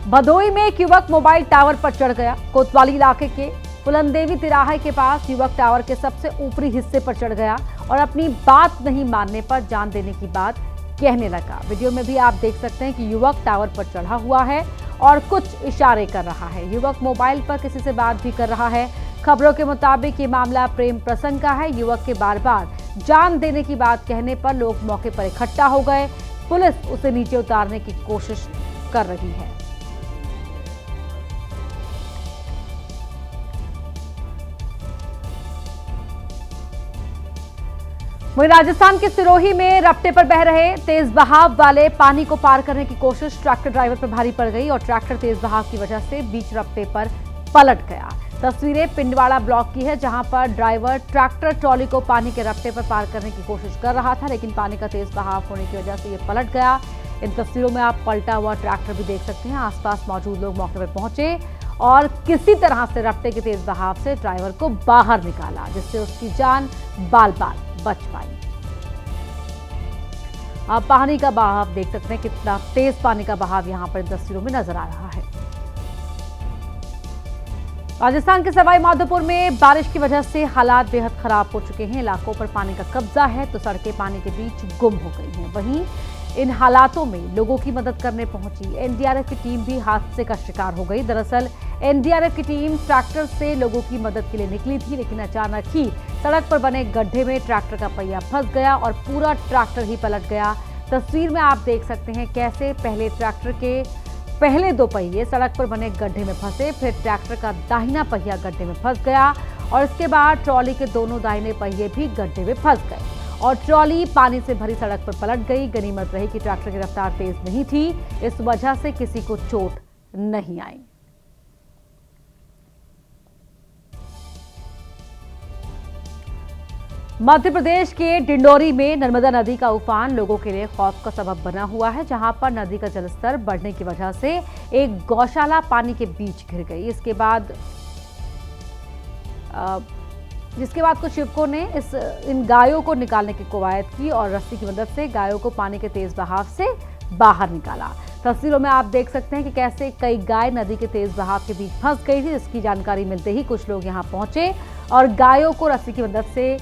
भदोई में एक युवक मोबाइल टावर पर चढ़ गया। कोतवाली इलाके के फुलनदेवी तिराहे के पास युवक टावर के सबसे ऊपरी हिस्से पर चढ़ गया और अपनी बात नहीं मानने पर जान देने की बात कहने लगा। वीडियो में भी आप देख सकते हैं कि युवक टावर पर चढ़ा हुआ है और कुछ इशारे कर रहा है। युवक मोबाइल पर किसी से बात भी कर रहा है। खबरों के मुताबिक ये मामला प्रेम प्रसंग का है। युवक के बार बार जान देने की बात कहने पर लोग मौके पर इकट्ठा हो गए। पुलिस उसे नीचे उतारने की कोशिश कर रही है। वहीं राजस्थान के सिरोही में रपटे पर बह रहे तेज बहाव वाले पानी को पार करने की कोशिश ट्रैक्टर ड्राइवर पर भारी पड़ गई और ट्रैक्टर तेज बहाव की वजह से बीच रपटे पर पलट गया। तस्वीरें पिंडवाड़ा ब्लॉक की है, जहां पर ड्राइवर ट्रैक्टर ट्रॉली को पानी के रपटे पर पार करने की कोशिश कर रहा था, लेकिन पानी का तेज बहाव होने की वजह से ये पलट गया। इन तस्वीरों में आप पलटा हुआ ट्रैक्टर भी देख सकते हैं। आसपास मौजूद लोग मौके पर पहुंचे और किसी तरह से रपटे के तेज बहाव से ड्राइवर को बाहर निकाला, जिससे उसकी जान बाल बाल बच पाई। आप पानी का बहाव देख सकते हैं, कितना तेज पानी का बहाव यहां पर इन तस्वीरों में नजर आ रहा है। राजस्थान के सवाई माधोपुर में बारिश की वजह से हालात बेहद खराब हो चुके हैं। इलाकों पर पानी का कब्जा है तो सड़कें पानी के बीच गुम हो गई हैं। वहीं इन हालातों में लोगों की मदद करने पहुंची एनडीआरएफ की टीम भी हादसे का शिकार हो गई। दरअसल एनडीआरएफ की टीम ट्रैक्टर से लोगों की मदद के लिए निकली थी, लेकिन अचानक ही सड़क पर बने गड्ढे में ट्रैक्टर का पहिया फंस गया और पूरा ट्रैक्टर ही पलट गया। तस्वीर में आप देख सकते हैं कैसे पहले ट्रैक्टर के पहले दो पहिए सड़क पर बने गड्ढे में फंसे, फिर ट्रैक्टर का दाहिना पहिया गड्ढे में फंस गया और इसके बाद ट्रॉली के दोनों दाहिने पहिए भी गड्ढे में फंस गए और ट्रॉली पानी से भरी सड़क पर पलट गई। गनीमत रही कि ट्रैक्टर की रफ्तार तेज नहीं थी, इस वजह से किसी को चोट नहीं आई। मध्य प्रदेश के डिंडोरी में नर्मदा नदी का उफान लोगों के लिए खौफ का सबब बना हुआ है, जहां पर नदी का जलस्तर बढ़ने की वजह से एक गौशाला पानी के बीच घिर गई। जिसके बाद कुछ युवकों ने इन गायों को निकालने की कवायद की और रस्सी की मदद से गायों को पानी के तेज बहाव से बाहर निकाला। तस्वीरों में आप देख सकते हैं कि कैसे कई गाय नदी के तेज बहाव के बीच फंस गई थी, जिसकी जानकारी मिलते ही कुछ लोग यहां पहुंचे और गायों को रस्सी की मदद से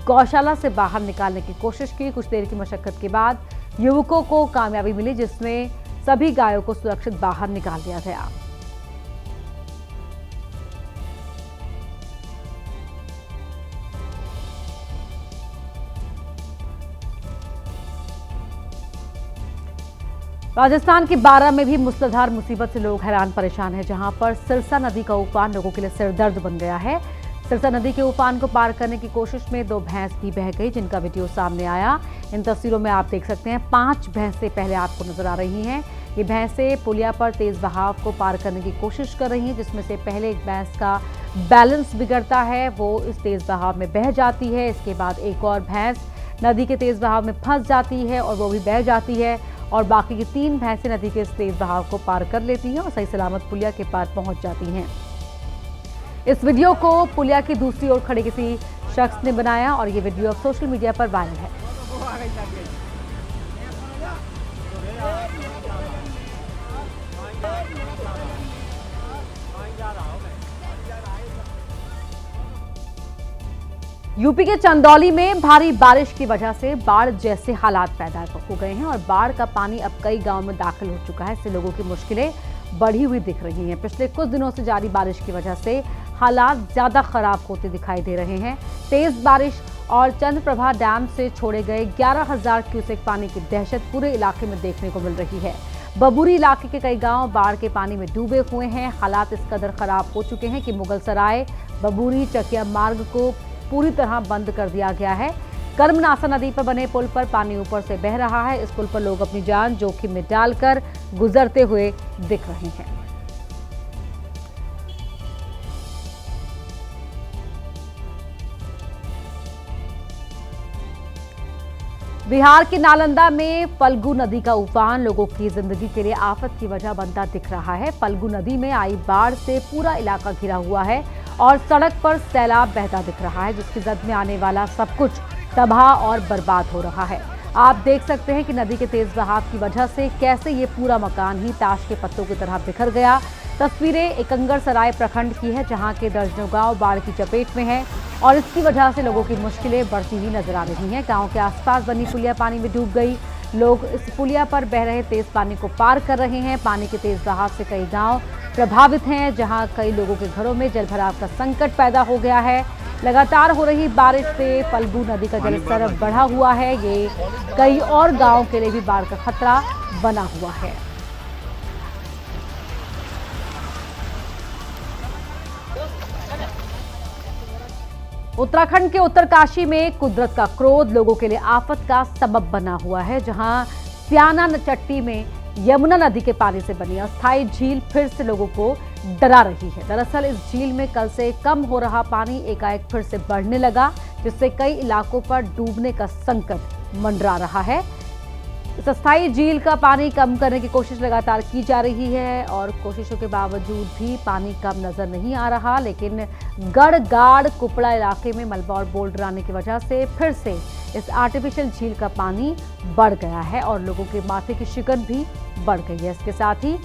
गौशाला से बाहर निकालने की कोशिश की। कुछ देर की मशक्कत के बाद युवकों को कामयाबी मिली, जिसमें सभी गायों को सुरक्षित बाहर निकाल दिया गया। राजस्थान के बारां में भी मूसलाधार मुसीबत से लोग हैरान परेशान हैं, जहां पर सिरसा नदी का उफान लोगों के लिए सिरदर्द बन गया है। सिरसा नदी के उफान को पार करने की कोशिश में 2 भैंस भी बह गई, जिनका वीडियो सामने आया। इन तस्वीरों में आप देख सकते हैं 5 भैंसें पहले आपको नजर आ रही हैं। ये भैंसें पुलिया पर तेज बहाव को पार करने की कोशिश कर रही हैं, जिसमें से पहले एक भैंस का बैलेंस बिगड़ता है, वो इस तेज बहाव में बह जाती है। इसके बाद एक और भैंस नदी के तेज बहाव में फंस जाती है और वो भी बह जाती है और बाकी की 3 भैंसें नदी के इस तेज बहाव को पार कर लेती हैं और सही सलामत पुलिया के पार पहुंच जाती हैं। इस वीडियो को पुलिया की दूसरी ओर खड़े किसी शख्स ने बनाया और ये वीडियो अब सोशल मीडिया पर वायरल है। यूपी के चंदौली में भारी बारिश की वजह से बाढ़ जैसे हालात पैदा हो गए हैं और बाढ़ का पानी अब कई गांवों में दाखिल हो चुका है। इससे लोगों की मुश्किलें बढ़ी हुई दिख रही हैं। पिछले कुछ दिनों से जारी बारिश की वजह से हालात ज्यादा खराब होते दिखाई दे रहे हैं। तेज बारिश और चंद्रप्रभा डैम से छोड़े गए 11,000 क्यूसेक पानी की दहशत पूरे इलाके में देखने को मिल रही है। बबूरी इलाके के कई गांव बाढ़ के पानी में डूबे हुए हैं। हालात इस कदर खराब हो चुके हैं कि मुगलसराय बबूरी चकिया मार्ग को पूरी तरह बंद कर दिया गया है। कर्मनासा नदी पर बने पुल पर पानी ऊपर से बह रहा है। इस पुल पर लोग अपनी जान जोखिम में डालकर गुजरते हुए दिख रहे हैं। बिहार के नालंदा में फल्गु नदी का उफान लोगों की जिंदगी के लिए आफत की वजह बनता दिख रहा है। फल्गु नदी में आई बाढ़ से पूरा इलाका घिरा हुआ है और सड़क पर सैलाब बहता दिख रहा है, जिसकी जद में आने वाला सब कुछ तबाह और बर्बाद हो रहा है। आप देख सकते हैं कि नदी के तेज बहाव की वजह से कैसे ये पूरा मकान ही ताश के पत्तों की तरह बिखर गया। तस्वीरें एकंगरसराय प्रखंड की है, जहां के दर्जनों गांव बाढ़ की चपेट में है और इसकी वजह से लोगों की मुश्किलें बढ़ती हुई नजर आ रही हैं। गांव के आसपास बनी पुलिया पानी में डूब गई। लोग इस पुलिया पर बह रहे तेज पानी को पार कर रहे हैं। पानी के तेज बहाव से कई गांव प्रभावित हैं, जहां कई लोगों के घरों में जलभराव का संकट पैदा हो गया है। लगातार हो रही बारिश से फल्गु नदी का जलस्तर बढ़ा हुआ है। ये कई और गांवों के लिए भी बाढ़ का खतरा बना हुआ है। उत्तराखंड के उत्तरकाशी में कुदरत का क्रोध लोगों के लिए आफत का सबब बना हुआ है, जहां स्याना चट्टी में यमुना नदी के पानी से बनी अस्थायी झील फिर से लोगों को डरा रही है। दरअसल इस झील में कल से कम हो रहा पानी एकाएक फिर से बढ़ने लगा, जिससे कई इलाकों पर डूबने का संकट मंडरा रहा है। इस अस्थायी झील का पानी कम करने की कोशिश लगातार की जा रही है और कोशिशों के बावजूद भी पानी कम नजर नहीं आ रहा। लेकिन गढ़गाड़ कुपड़ा इलाके में मलबा और बोल्डर आने की वजह से फिर से इस आर्टिफिशियल झील का पानी बढ़ गया है और लोगों के माथे की शिकन भी बढ़ गई है। इसके साथ ही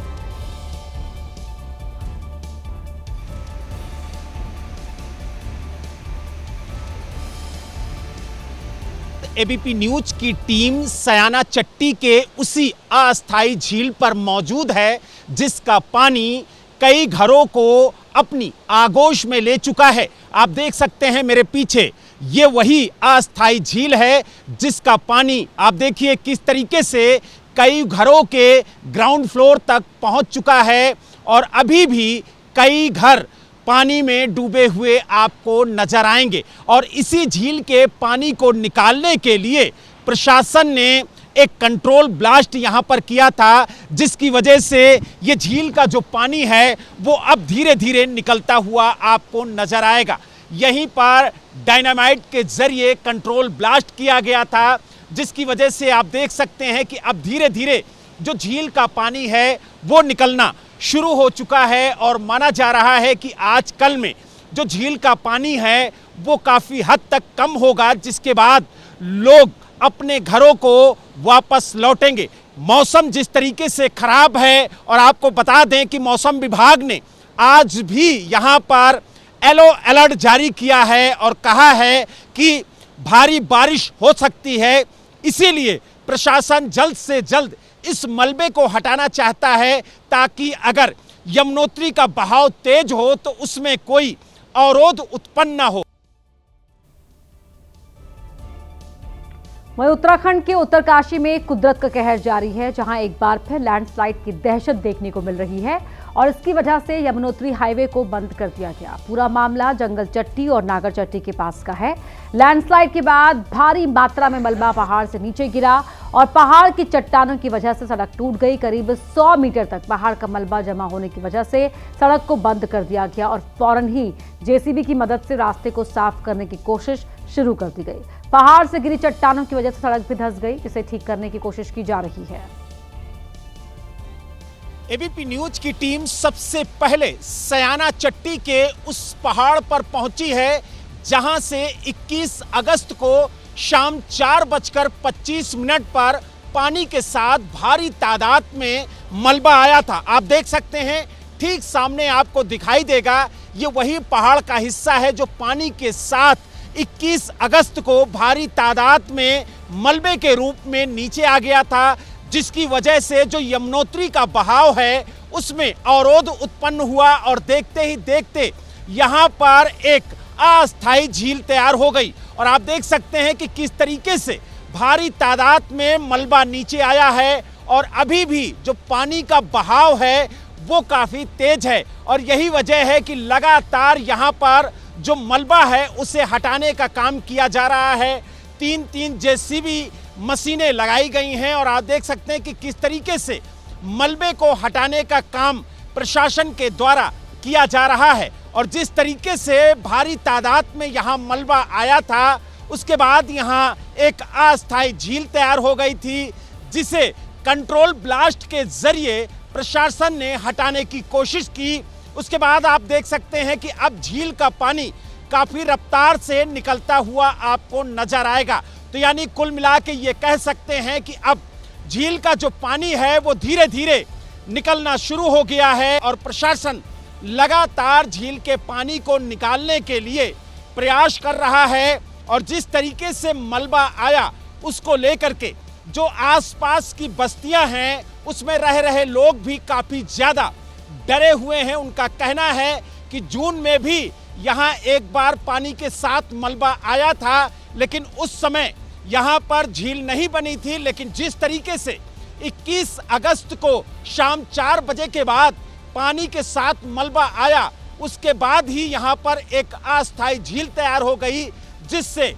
एबीपी न्यूज की टीम सयाना चट्टी के उसी अस्थायी झील पर मौजूद है, जिसका पानी कई घरों को अपनी आगोश में ले चुका है। आप देख सकते हैं मेरे पीछे, ये वही अस्थायी झील है जिसका पानी आप देखिए किस तरीके से कई घरों के ग्राउंड फ्लोर तक पहुंच चुका है और अभी भी कई घर पानी में डूबे हुए आपको नजर आएंगे। और इसी झील के पानी को निकालने के लिए प्रशासन ने एक कंट्रोल ब्लास्ट यहां पर किया था, जिसकी वजह से ये झील का जो पानी है वो अब धीरे धीरे निकलता हुआ आपको नजर आएगा। यहीं पर डायनामाइट के जरिए कंट्रोल ब्लास्ट किया गया था, जिसकी वजह से आप देख सकते हैं कि अब धीरे धीरे जो झील का पानी है वो निकलना शुरू हो चुका है और माना जा रहा है कि आज कल में जो झील का पानी है वो काफ़ी हद तक कम होगा, जिसके बाद लोग अपने घरों को वापस लौटेंगे। मौसम जिस तरीके से खराब है, और आपको बता दें कि मौसम विभाग ने आज भी यहाँ पर येलो अलर्ट जारी किया है और कहा है कि भारी बारिश हो सकती है। इसीलिए प्रशासन जल्द से जल्द इस मलबे को हटाना चाहता है, ताकि अगर यमुनोत्री का बहाव तेज हो तो उसमें कोई अवरोध उत्पन्न न हो। वहीं उत्तराखंड के उत्तरकाशी में कुदरत का कहर जारी है, जहां एक बार फिर लैंडस्लाइड की दहशत देखने को मिल रही है और इसकी वजह से यमुनोत्री हाईवे को बंद कर दिया गया। पूरा मामला जंगल चट्टी और नागर चट्टी के पास का है। लैंडस्लाइड के बाद भारी मात्रा में मलबा पहाड़ से नीचे गिरा और पहाड़ की चट्टानों की वजह से सड़क टूट गई। करीब 100 मीटर तक पहाड़ का मलबा जमा होने की वजह से सड़क को बंद कर दिया गया और फौरन ही जेसीबी की मदद से रास्ते को साफ करने की कोशिश शुरू कर दी गई। पहाड़ से गिरी चट्टानों की वजह से सड़क भी धंस गई, जिसे ठीक करने की कोशिश की जा रही है। एबीपी न्यूज की टीम सबसे पहले सयाना चट्टी के उस पहाड़ पर पहुंची है, जहां से 21 अगस्त को शाम 4:25 पर पानी के साथ भारी तादाद में मलबा आया था। आप देख सकते हैं ठीक सामने आपको दिखाई देगा, ये वही पहाड़ का हिस्सा है जो पानी के साथ 21 अगस्त को भारी तादाद में मलबे के रूप में नीचे आ गया था, जिसकी वजह से जो यमुनोत्री का बहाव है उसमें अवरोध उत्पन्न हुआ और देखते ही देखते यहाँ पर एक अस्थायी झील तैयार हो गई। और आप देख सकते हैं कि किस तरीके से भारी तादाद में मलबा नीचे आया है और अभी भी जो पानी का बहाव है वो काफ़ी तेज है और यही वजह है कि लगातार यहाँ पर जो मलबा है उसे हटाने का काम किया जा रहा है। 3 जेसीबी मशीनें लगाई गई हैं और आप देख सकते हैं कि किस तरीके से मलबे को हटाने का काम प्रशासन के द्वारा किया जा रहा है। और जिस तरीके से भारी तादाद में यहाँ मलबा आया था, उसके बाद यहाँ एक अस्थायी झील तैयार हो गई थी, जिसे कंट्रोल ब्लास्ट के जरिए प्रशासन ने हटाने की कोशिश की। उसके बाद आप देख सकते हैं कि अब झील का पानी काफ़ी रफ्तार से निकलता हुआ आपको नजर आएगा। तो यानी कुल मिला के ये कह सकते हैं कि अब झील का जो पानी है वो धीरे धीरे निकलना शुरू हो गया है और प्रशासन लगातार झील के पानी को निकालने के लिए प्रयास कर रहा है। और जिस तरीके से मलबा आया उसको लेकर के जो आसपास की बस्तियां हैं उसमें रह रहे लोग भी काफी ज्यादा डरे हुए हैं। उनका कहना है कि जून में भी यहां एक बार पानी के साथ मलबा आया था, लेकिन उस समय यहां पर झील नहीं बनी थी। लेकिन जिस तरीके से 21 अगस्त को शाम 4 बजे के बाद पानी के साथ मलबा आया, उसके बाद ही यहां पर एक अस्थायी झील तैयार हो गई, जिससे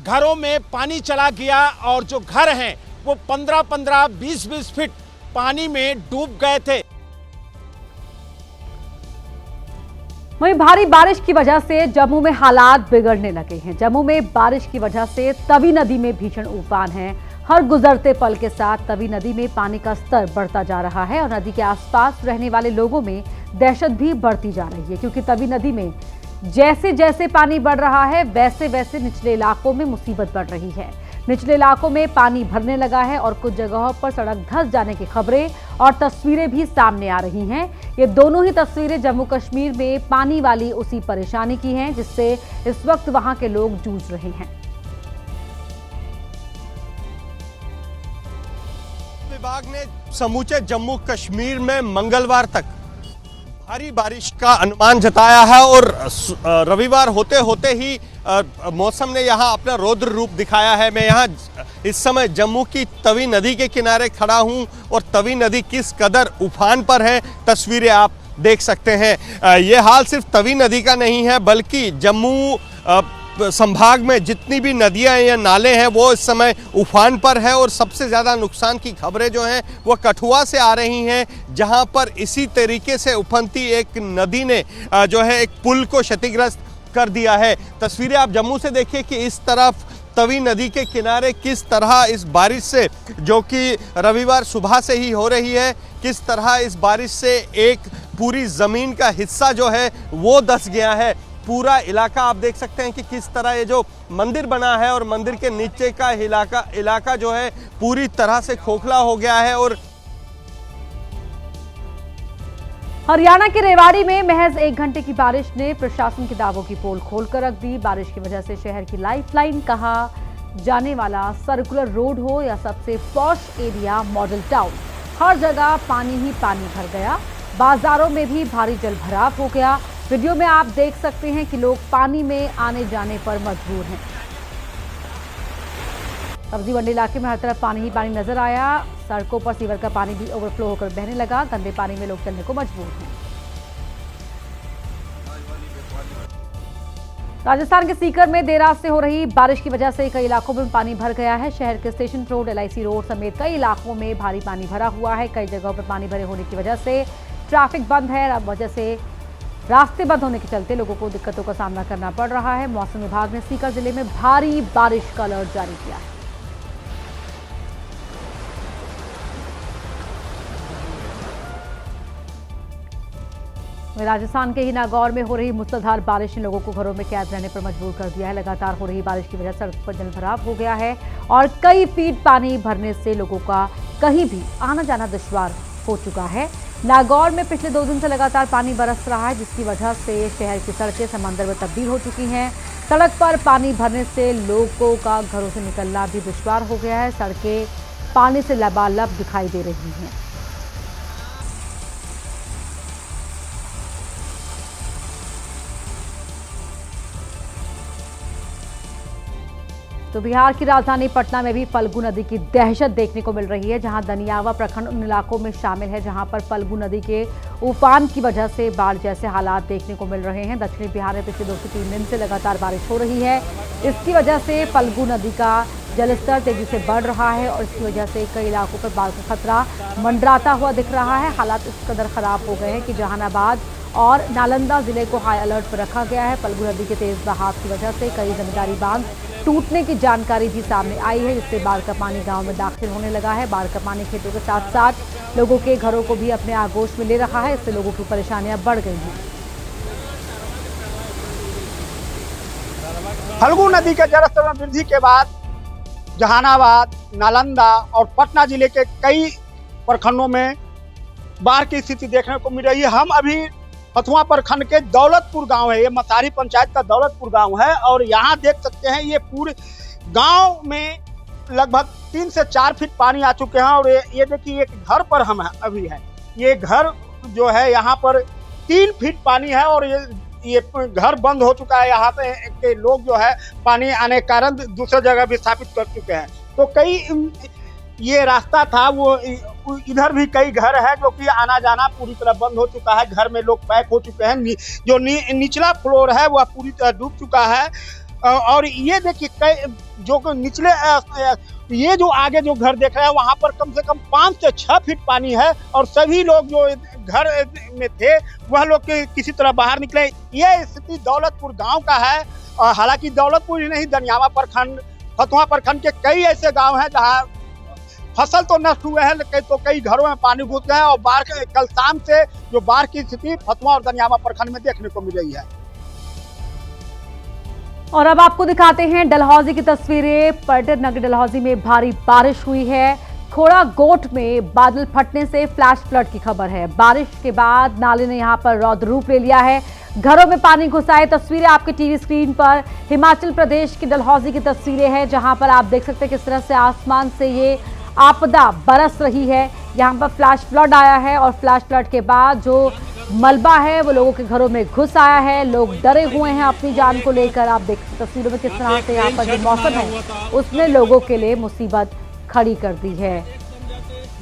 घरों में पानी चला गया और जो घर हैं वो 15-15, 20-20 फीट पानी में डूब गए थे। वहीं भारी बारिश की वजह से जम्मू में हालात बिगड़ने लगे हैं। जम्मू में बारिश की वजह से तवी नदी में भीषण उफान है। हर गुजरते पल के साथ तवी नदी में पानी का स्तर बढ़ता जा रहा है और नदी के आसपास रहने वाले लोगों में दहशत भी बढ़ती जा रही है, क्योंकि तवी नदी में जैसे जैसे पानी बढ़ रहा है वैसे वैसे निचले इलाकों में मुसीबत बढ़ रही है। निचले इलाकों में पानी भरने लगा है और कुछ जगहों पर सड़क धंस जाने की खबरें और तस्वीरें भी सामने आ रही हैं। ये दोनों ही तस्वीरें जम्मू कश्मीर में पानी वाली उसी परेशानी की हैं जिससे इस वक्त वहां के लोग जूझ रहे हैं। विभाग ने समूचे जम्मू कश्मीर में मंगलवार तक भारी बारिश का अनुमान जताया है और रविवार होते होते ही मौसम ने यहां अपना रौद्र रूप दिखाया है। मैं यहां इस समय जम्मू की तवी नदी के किनारे खड़ा हूं और तवी नदी किस कदर उफान पर है तस्वीरें आप देख सकते हैं। ये हाल सिर्फ तवी नदी का नहीं है, बल्कि जम्मू संभाग में जितनी भी नदियां या नाले हैं वो इस समय उफान पर है। और सबसे ज़्यादा नुकसान की खबरें जो हैं वो कठुआ से आ रही हैं, जहां पर इसी तरीके से उफनती एक नदी ने जो है एक पुल को क्षतिग्रस्त कर दिया है। तस्वीरें आप जम्मू से देखिए कि इस तरफ तवी नदी के किनारे किस तरह इस बारिश से, जो कि रविवार सुबह से ही हो रही है, किस तरह इस बारिश से एक पूरी ज़मीन का हिस्सा जो है वो धंस गया है। पूरा इलाका आप देख सकते हैं कि किस तरह ये जो मंदिर बना है और मंदिर के नीचे का इलाका जो है पूरी तरह से खोखला हो गया है। और हरियाणा के रेवाड़ी में महज 1 घंटे की बारिश ने प्रशासन के दावों की पोल खोलकर रख दी। बारिश की वजह से शहर की लाइफलाइन कहा जाने वाला सर्कुलर रोड हो या सबसे पॉश एरिया मॉडल टाउन, हर जगह पानी ही पानी भर गया। बाजारों में भी भारी जल भराव हो गया। वीडियो में आप देख सकते हैं कि लोग पानी में आने जाने पर मजबूर हैं। सब्जी मंडी इलाके में हर तरफ पानी ही पानी नजर आया। सड़कों पर सीवर का पानी भी ओवरफ्लो होकर बहने लगा। गंदे पानी में लोग चलने को मजबूर हैं। राजस्थान के सीकर में देर रात से हो रही बारिश की वजह से कई इलाकों में पानी भर गया है। शहर के स्टेशन रोड, LIC रोड समेत कई इलाकों में भारी पानी भरा हुआ है। कई जगहों पर पानी भरे होने की वजह से ट्रैफिक बंद है। अब वजह से रास्ते बंद होने के चलते लोगों को दिक्कतों का सामना करना पड़ रहा है। मौसम विभाग ने सीकर जिले में भारी बारिश का अलर्ट जारी किया है। राजस्थान के ही नागौर में हो रही मूसलाधार बारिश ने लोगों को घरों में कैद रहने पर मजबूर कर दिया है। लगातार हो रही बारिश की वजह से सड़क पर जलभराव हो गया है और कई फीट पानी भरने से लोगों का कहीं भी आना जाना दुश्वार हो चुका है। नागौर में पिछले 2 दिन से लगातार पानी बरस रहा है, जिसकी वजह से शहर की सड़कें समंदर में तब्दील हो चुकी हैं। सड़क पर पानी भरने से लोगों का घरों से निकलना भी दुश्वार हो गया है। सड़कें पानी से लबालब दिखाई दे रही हैं। तो बिहार की राजधानी पटना में भी फल्गु नदी की दहशत देखने को मिल रही है, जहां दनियावा प्रखंड उन इलाकों में शामिल है जहां पर फल्गु नदी के उफान की वजह से बाढ़ जैसे हालात देखने को मिल रहे हैं। दक्षिणी बिहार में पिछले 2 से 3 दिन से लगातार बारिश हो रही है। इसकी वजह से फल्गु नदी का जलस्तर तेजी से बढ़ रहा है और इसकी वजह से कई इलाकों पर बाढ़ का खतरा मंडराता हुआ दिख रहा है। हालात इस कदर खराब हो गए हैं कि जहानाबाद और नालंदा जिले को हाई अलर्ट पर रखा गया है। फल्गु नदी के तेज बहाव की वजह से कई जमींदारी बांध टूटने की जानकारी भी सामने आई है, जिससे बाढ़ का पानी गांव में दाखिल होने लगा है। बाढ़ का पानी खेतों के साथ साथ लोगों के घरों को भी अपने आगोश में ले रहा है। इससे लोगों की परेशानियां बढ़ गई हैं। फल्गु नदी के जलस्तर में वृद्धि के बाद जहानाबाद, नालंदा और पटना जिले के कई प्रखंडों में बाढ़ की स्थिति देखने को मिल रही है। हम अभी फतुहा प्रखंड के दौलतपुर गांव है, ये मसारी पंचायत का दौलतपुर गांव है और यहाँ देख सकते हैं ये पूरे गांव में लगभग 3 से 4 फीट पानी आ चुके हैं। और ये देखिए एक घर पर हम अभी हैं, ये घर जो है यहाँ पर 3 फीट पानी है और ये घर बंद हो चुका है। यहाँ पे के लोग जो है पानी आने के कारण दूसरी जगह विस्थापित कर चुके हैं। तो कई ये रास्ता था वो इधर भी कई घर है जो कि आना जाना पूरी तरह बंद हो चुका है। घर में लोग पैक हो चुके हैं। जो निचला फ्लोर है वह पूरी तरह डूब चुका है। और ये देखिए कई जो निचले ये जो आगे जो घर देख रहे हैं वहाँ पर कम से कम 5 से 6 फीट पानी है और सभी लोग जो घर में थे वह लोग किसी तरह बाहर निकले। ये स्थिति दौलतपुर गांव का है। और हालांकि दौलतपुर ही नहीं, दनियावा प्रखंड, फतुहा प्रखंड के कई ऐसे गांव हैं जहां फसल तो नष्ट हुए हैं तो कई घरों में पानी घुस गए और बाढ़ कल शाम से जो बाढ़ की स्थिति फतुहा और दनियावा प्रखंड में देखने को मिल रही है। और अब आपको दिखाते हैं डलहौजी की तस्वीरें। पर्यटन नगर डलहौजी में भारी बारिश हुई है। खोड़ा गोट में बादल फटने से फ्लैश फ्लड की खबर है। बारिश के बाद नाले ने यहां पर रौद्र रूप ले लिया है, घरों में पानी घुसा है। तस्वीरें आपके टीवी स्क्रीन पर हिमाचल प्रदेश की डलहौजी की तस्वीरें हैं जहां पर आप देख सकते हैं किस तरह से आसमान से ये आपदा बरस रही है। यहाँ पर फ्लैश फ्लड आया है और फ्लैश फ्लड के बाद जो मलबा है वो लोगों के घरों में घुस आया है। लोग डरे हुए हैं अपनी जान को लेकर। आप देख तस्वीरों में किस तरह से यहाँ पर जो मौसम है उसने लोगों के लिए मुसीबत खड़ी कर दी है।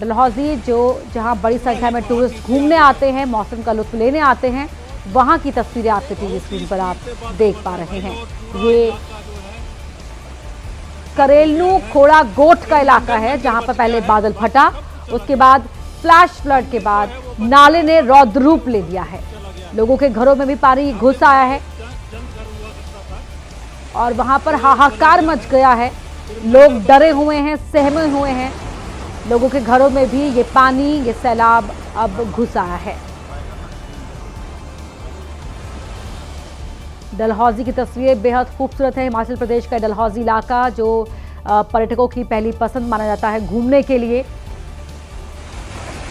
डलहौजी जहाँ बड़ी संख्या में टूरिस्ट घूमने आते हैं, मौसम का लुत्फ लेने आते हैं, वहाँ की तस्वीरें आपके टीवी स्क्रीन पर आप देख पा रहे हैं। ये करेलनू खोड़ा गोट का इलाका है जहां पर पहले बादल फटा, उसके बाद फ्लैश फ्लड के बाद नाले ने रौद्र रूप ले लिया है। लोगों के घरों में भी पानी घुस आया है और वहां पर हाहाकार मच गया है। लोग डरे हुए हैं, सहमे हुए हैं। लोगों के घरों में भी ये पानी, ये सैलाब अब घुस आया है। डलहौजी की तस्वीरें बेहद खूबसूरत है। हिमाचल प्रदेश का डलहौजी इलाका जो पर्यटकों की पहली पसंद माना जाता है घूमने के लिए।